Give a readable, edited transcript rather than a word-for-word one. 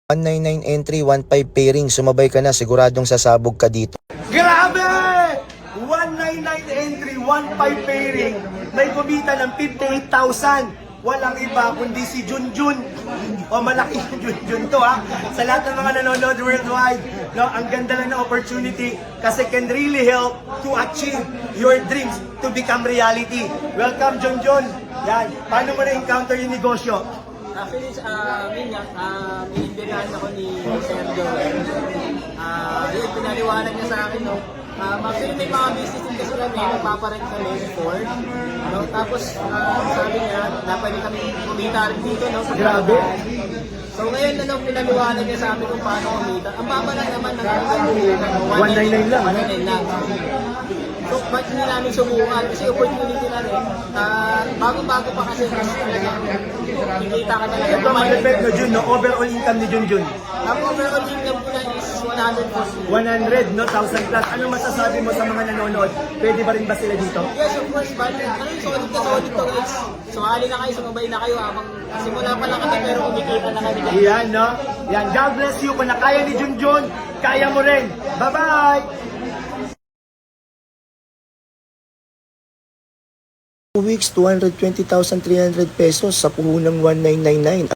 199 entry, 15 pairing. Sumabay ka na, siguradong sasabog ka dito. Grabe! 199 entry, 15 pairing. May kumita ng 58,000. Walang iba kundi si Junjun. O malaki yung Junjun to ha. Sa lahat ng mga nanonood worldwide, no, ang ganda lang na opportunity kasi can really help to achieve your dreams to become reality. Welcome Junjun. Yan. Paano mo na-encounter yung negosyo? Actually, minibirahan ako ni Sir Joel. Yun, pinaliwanag niya sa akin, no? Actually, may mga business din kasi kami, nagpaparent kami before. No? Tapos, sabi niya, dapat kami kumita rin dito, no? Grabe. So ngayon, pinaliwanag niya sa amin kung paano kumita. Ang baba lang naman ng 199 lang. 199 lang. So, ba't hindi namin subukan? Kasi opportunity na rin. Bago-bago pa kasi talagang kikita ka talaga. Ito malapit no Jun, no? Overall income ni Junjun. Ang overall income ko na is 100%. 100, no? 1,000 plus. Ano masasabi mo sa mga nanonood? Pwede ba rin ba sila dito? Yes, of course, but solid to guys. Sumali na kayo, sumabay na kayo habang simula pa lang kami pero kumikita na kami. Yan, no? Yan, God bless you. Kung nakaya ni Junjun, kaya mo rin. Bye-bye! Weeks, 220,300 pesos sa puhunang 1999.